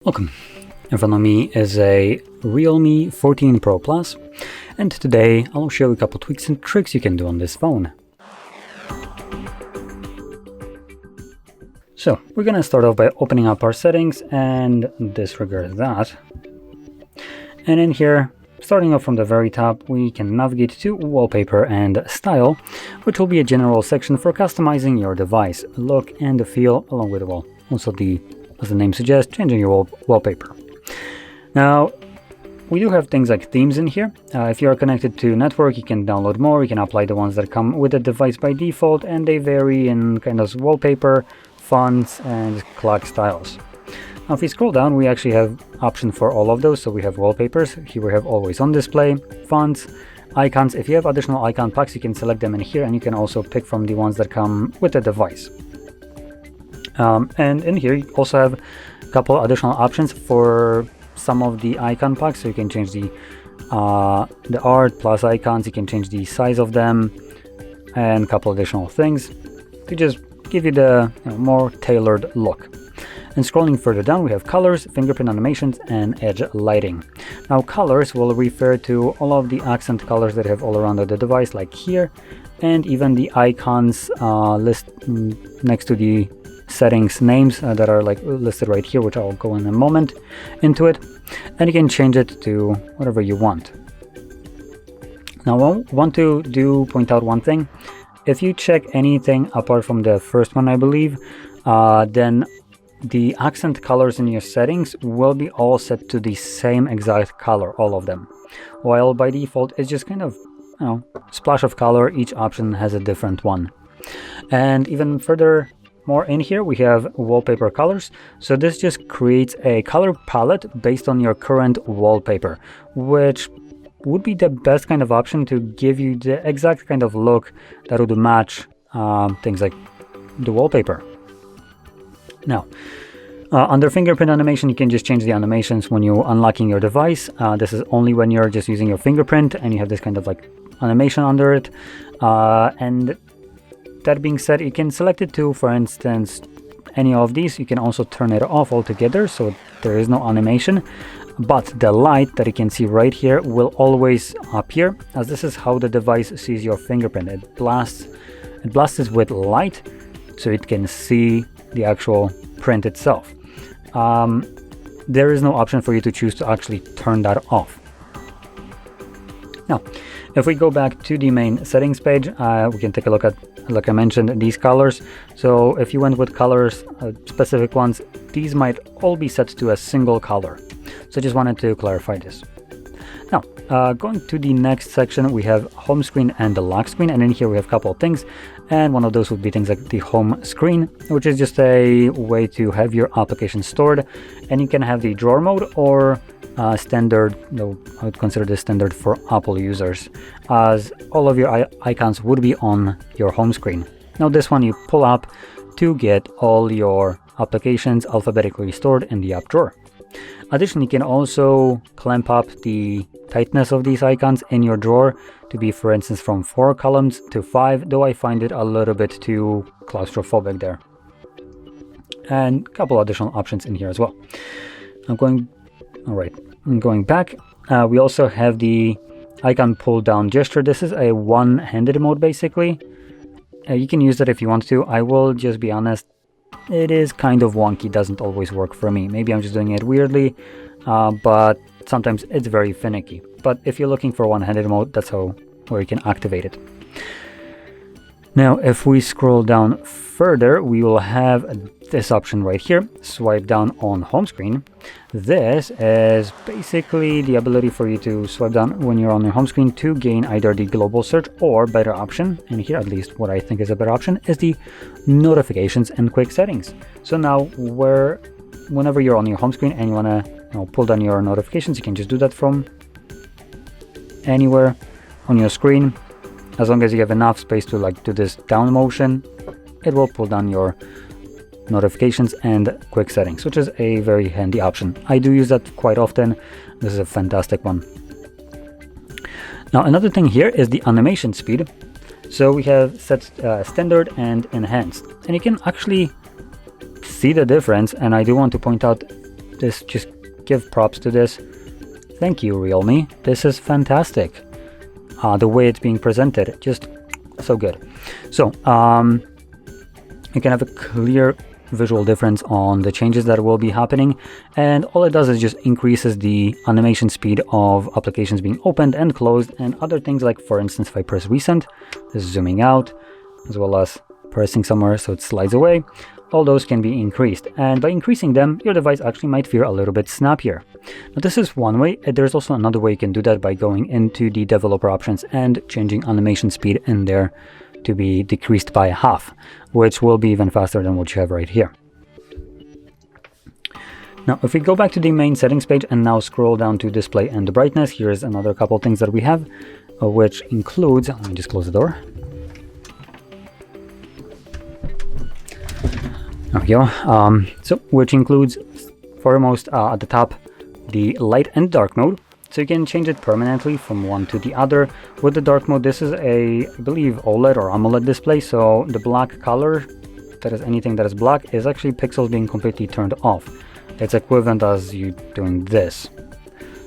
Welcome. In front of me is a REALME 14 Pro Plus, and today I'll show you a couple tweaks and tricks you can do on this phone. So we're gonna start off by opening up our settings and disregard that. And in here, starting off from the very top, we can navigate to Wallpaper and Style, which will be a general section for customizing your device, look and the feel, along with, well, also as the name suggests, changing your wallpaper. Now, we do have things like themes in here. If you are connected to network, you can download more. You can apply the ones that come with the device by default, and they vary in kind of wallpaper, fonts, and clock styles. Now, if we scroll down, we actually have options for all of those. So we have wallpapers. Here we have always on display, fonts, icons. If you have additional icon packs, you can select them in here, and you can also pick from the ones that come with the device. And in here you also have a couple additional options for some of the icon packs, so you can change the art plus icons, you can change the size of them, and a couple additional things to just give you the more tailored look. And scrolling further down, we have colors, fingerprint animations, and edge lighting. Now, colors will refer to all of the accent colors that have all around the device, like here, and even the icons list next to the settings names that are like listed right here, which I'll go in a moment into it, and you can change it to whatever you want. Now, I want to point out one thing. If you check anything apart from the first one, I believe, then the accent colors in your settings will be all set to the same exact color, all of them, while by default it's just kind of splash of color. Each option has a different one. And even further more in here, we have wallpaper colors. So this just creates a color palette based on your current wallpaper, which would be the best kind of option to give you the exact kind of look that would match things like the wallpaper. Now, under fingerprint animation, you can just change the animations when you're unlocking your device. This is only when you're just using your fingerprint and you have this kind of like animation under it. And that being said, you can select it to, for instance, any of these. You can also turn it off altogether, so there is no animation, but the light that you can see right here will always appear, as this is how the device sees your fingerprint. It blasts it with light so it can see the actual print itself. There is no option for you to choose to actually turn that off. Now, if we go back to the main settings page, we can take a look at, like I mentioned, these colors. So if you went with colors, specific ones, these might all be set to a single color. So just wanted to clarify this. Now, going to the next section, we have home screen and the lock screen. And in here we have a couple of things. And one of those would be things like the home screen, which is just a way to have your application stored. And you can have the drawer mode or standard, though I would consider this standard for Apple users, as all of your icons would be on your home screen. Now this one you pull up to get all your applications alphabetically stored in the app drawer. Additionally, you can also clamp up the tightness of these icons in your drawer to be, for instance, from 4 columns to 5, though I find it a little bit too claustrophobic there. And a couple additional options in here as well. I'm going back. We also have the icon pull down gesture. This is a one-handed mode basically. You can use that if you want to. I will just be honest, it is kind of wonky, doesn't always work for me. Maybe I'm just doing it weirdly, but sometimes it's very finicky. But if you're looking for one-handed mode, that's where you can activate it. Now, if we scroll down further, we will have this option right here, swipe down on home screen. This is basically the ability for you to swipe down when you're on your home screen to gain either the global search or better option. And here, at least what I think is a better option, is the notifications and quick settings. So now whenever you're on your home screen and you want to pull down your notifications, you can just do that from anywhere on your screen. As long as you have enough space to do this down motion, it will pull down your notifications and quick settings, which is a very handy option. I do use that quite often. This is a fantastic one. Now, another thing here is the animation speed. So we have set standard and enhanced, and you can actually see the difference. And I do want to point out This, just give props to this. Thank you, Realme. This is fantastic. The way it's being presented, just so good. So you can have a clear visual difference on the changes that will be happening, and all it does is just increases the animation speed of applications being opened and closed, and other things like, for instance, if I press recent, this is zooming out, as well as pressing somewhere so it slides away. All those can be increased, and by increasing them, your device actually might feel a little bit snappier. Now this is one way. There's also another way you can do that by going into the developer options and changing animation speed in there to be decreased by half, which will be even faster than what you have right here. Now, if we go back to the main settings page and now scroll down to display and brightness, here's another couple things that we have, which includes, let me just close the door. There we go. Which includes, foremost, at the top, the light and dark mode. So you can change it permanently from one to the other. With the dark mode, this is I believe, OLED or AMOLED display. So the black color, that is anything that is black, is actually pixels being completely turned off. It's equivalent as you doing this.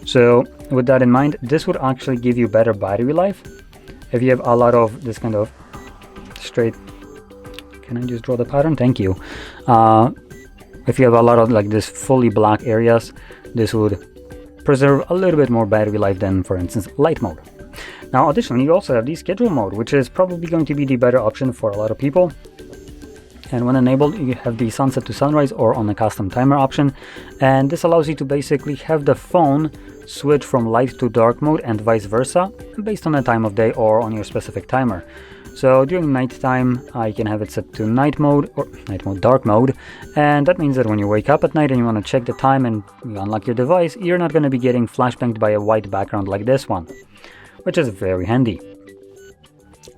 So with that in mind, this would actually give you better battery life. If you have a lot of this kind of straight, can I just draw the pattern? Thank you. If you have a lot of like this fully black areas, this would preserve a little bit more battery life than, for instance, light mode. Now, additionally, you also have the schedule mode, which is probably going to be the better option for a lot of people. And when enabled, you have the sunset to sunrise or on a custom timer option. And this allows you to basically have the phone switch from light to dark mode and vice versa, based on the time of day or on your specific timer. So during nighttime, I can have it set to night mode, dark mode, and that means that when you wake up at night and you want to check the time and you unlock your device, you're not going to be getting flashbanged by a white background like this one, which is very handy.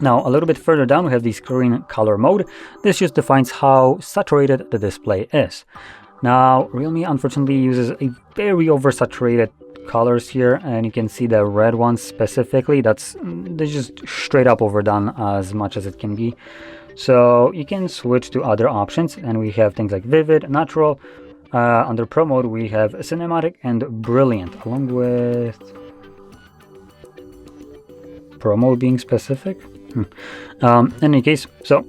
Now, a little bit further down, we have the screen color mode. This just defines how saturated the display is. Now, Realme unfortunately uses a very oversaturated colors here, and you can see the red ones specifically. They're just straight up overdone as much as it can be. So you can switch to other options, and we have things like vivid, natural. Under Pro mode, we have cinematic and brilliant, along with Pro mode being specific. In any case, so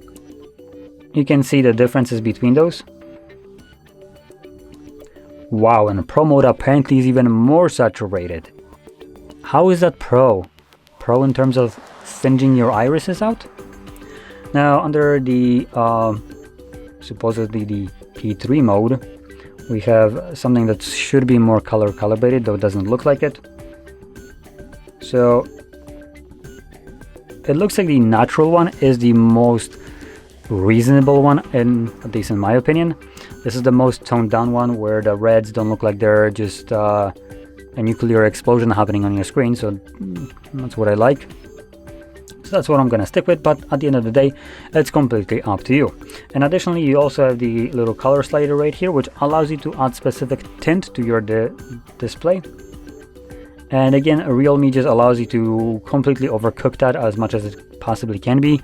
you can see the differences between those. Wow, and Pro mode apparently is even more saturated. How is that Pro? Pro in terms of singeing your irises out? Now, under the supposedly the P3 mode, we have something that should be more color calibrated, though it doesn't look like it. So it looks like the natural one is the most reasonable one, at least in my opinion. This is the most toned down one, where the reds don't look like they're just a nuclear explosion happening on your screen, so that's what I like. So that's what I'm gonna stick with, but at the end of the day, it's completely up to you. And additionally, you also have the little color slider right here, which allows you to add specific tint to your display. And again, Realme just allows you to completely overcook that as much as it possibly can be.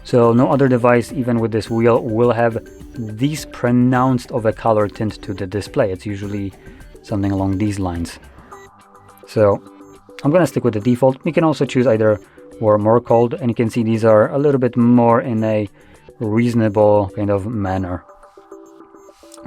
So no other device, even with this wheel, will have this pronounced of a color tint to the display. It's usually something along these lines. So I'm gonna stick with the default. You can also choose either warm or cold, and you can see these are a little bit more in a reasonable kind of manner.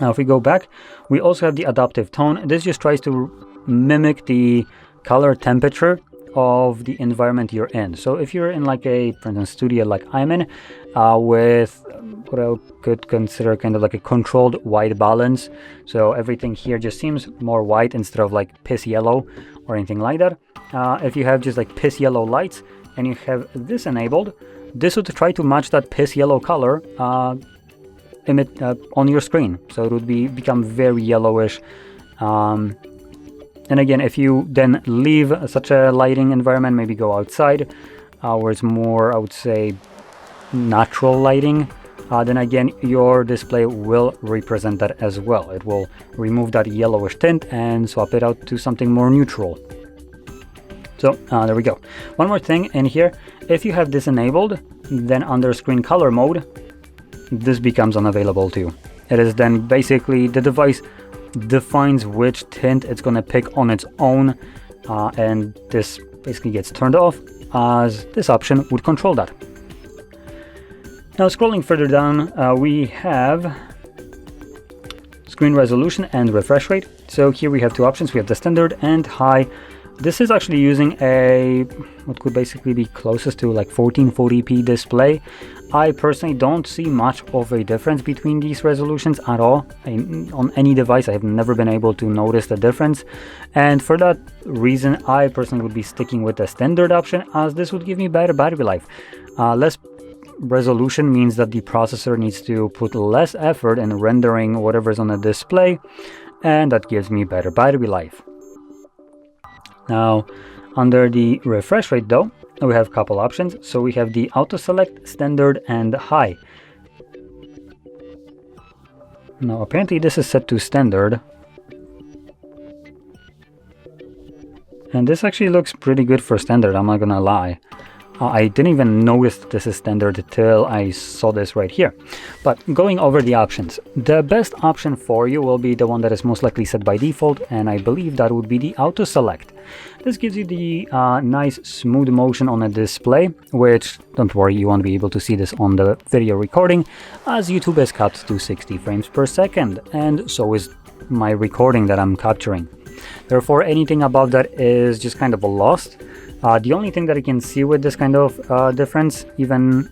Now if we go back, we also have the adaptive tone. This just tries to mimic the color temperature of the environment you're in. So if you're in like a, for instance, studio like I'm in, with what I could consider kind of like a controlled white balance, so everything here just seems more white instead of like piss yellow or anything like that. If you have just like piss yellow lights and you have this enabled, this would try to match that piss yellow color on your screen, so it would become very yellowish. And again, if you then leave such a lighting environment, maybe go outside, where it's more, I would say, natural lighting, then again, your display will represent that as well. It will remove that yellowish tint and swap it out to something more neutral. So there we go. One more thing in here, if you have this enabled, then under screen color mode, this becomes unavailable too. It is then basically the device defines which tint it's going to pick on its own, and this basically gets turned off, as this option would control that. Now scrolling further down, we have screen resolution and refresh rate. So here we have two options. We have the standard and high. This is actually using a what could basically be closest to like 1440p display. I personally don't see much of a difference between these resolutions at all. On any device, I have never been able to notice the difference. And for that reason, I personally would be sticking with the standard option, as this would give me better battery life. Less resolution means that the processor needs to put less effort in rendering whatever's on the display, and that gives me better battery life. Now, under the refresh rate though, we have a couple options. So we have the auto select, standard, and high. Now apparently this is set to standard, and this actually looks pretty good for standard, I'm not gonna lie. I didn't even notice that this is standard till I saw this right here. But going over the options, the best option for you will be the one that is most likely set by default, and I believe that would be the auto select. This gives you the nice smooth motion on a display, which, don't worry, you won't be able to see this on the video recording, as YouTube is capped to 60 frames per second, and so is my recording that I'm capturing. Therefore, anything above that is just kind of a lost. The only thing that I can see with this kind of difference, even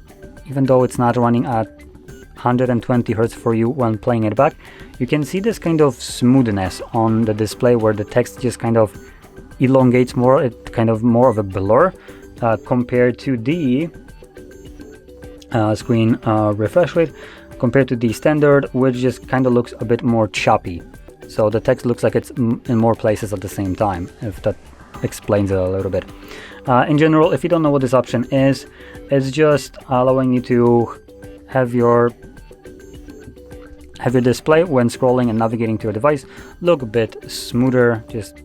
though it's not running at 120 Hz for you when playing it back, you can see this kind of smoothness on the display where the text just kind of elongates more, it kind of more of a blur compared to the screen refresh rate, compared to the standard, which just kind of looks a bit more choppy. So the text looks like it's in more places at the same time, if that explains it a little bit. In general, if you don't know what this option is, it's just allowing you to have your display when scrolling and navigating to a device look a bit smoother, just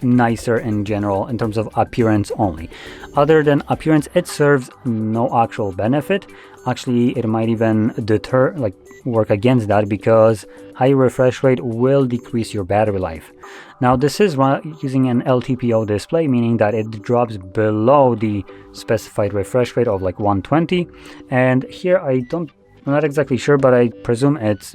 nicer in general in terms of appearance only. Other than appearance, it serves no actual benefit. Actually, it might even deter, like work against that, because high refresh rate will decrease your battery life. Now this is using an LTPO display, meaning that it drops below the specified refresh rate of like 120, and here I'm not exactly sure, but I presume it's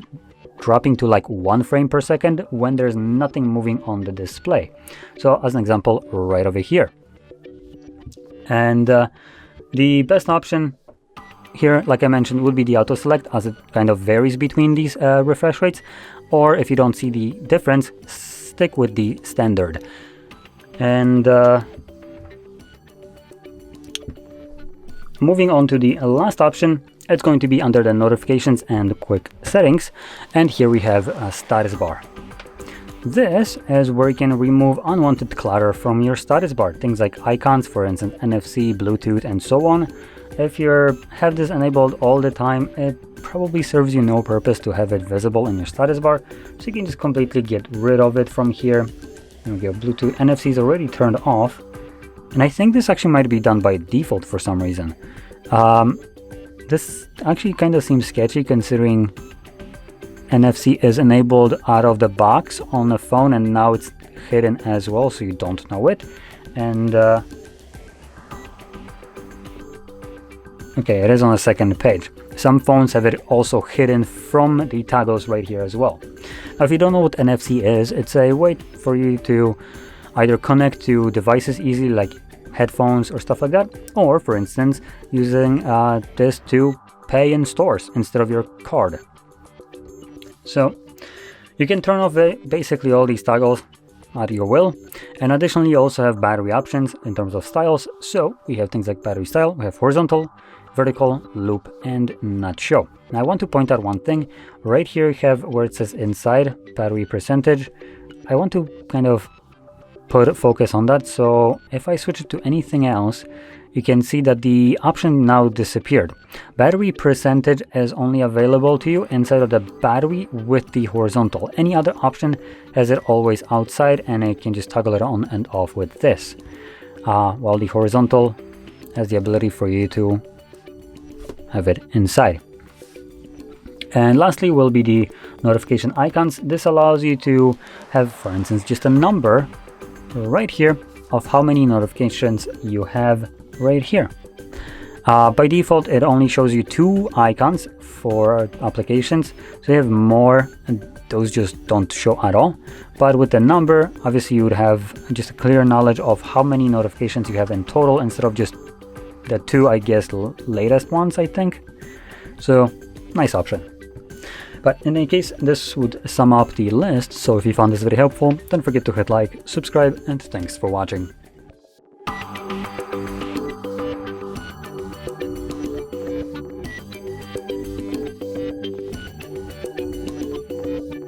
dropping to like 1 frame per second when there's nothing moving on the display. So as an example, right over here. And the best option here, like I mentioned, would be the auto select, as it kind of varies between these refresh rates. Or if you don't see the difference, stick with the standard. And moving on to the last option, it's going to be under the notifications and quick settings. And here we have a status bar. This is where you can remove unwanted clutter from your status bar. Things like icons, for instance, NFC, Bluetooth, and so on. If you have this enabled all the time, it probably serves you no purpose to have it visible in your status bar. So you can just completely get rid of it from here. There we go. Bluetooth, NFC is already turned off. And I think this actually might be done by default for some reason. This actually kind of seems sketchy, considering NFC is enabled out of the box on the phone, and now it's hidden as well, so you don't know it. And okay, it is on the second page. Some phones have it also hidden from the toggles right here as well. Now, if you don't know what NFC is, it's a way for you to either connect to devices easily, like headphones or stuff like that, or for instance using this to pay in stores instead of your card. So you can turn off basically all these toggles at your will, and additionally you also have battery options in terms of styles. So we have things like battery style, we have horizontal, vertical, loop, and not show. Now I want to point out one thing. Right here you have where it says inside battery percentage. I want to kind of put focus on that. So if I switch it to anything else, you can see that the option now disappeared. Battery percentage is only available to you inside of the battery with the horizontal. Any other option has it always outside, and it can just toggle it on and off with this. While the horizontal has the ability for you to have it inside. And lastly will be the notification icons. This allows you to have, for instance, just a number right here of how many notifications you have right here. By default, it only shows you 2 icons for applications, so you have more, and those just don't show at all. But with the number, obviously you would have just a clear knowledge of how many notifications you have in total instead of just the 2, I guess, latest ones, I think. So, nice option. But in any case, this would sum up the list. So if you found this very helpful, don't forget to hit like, subscribe, and thanks for watching.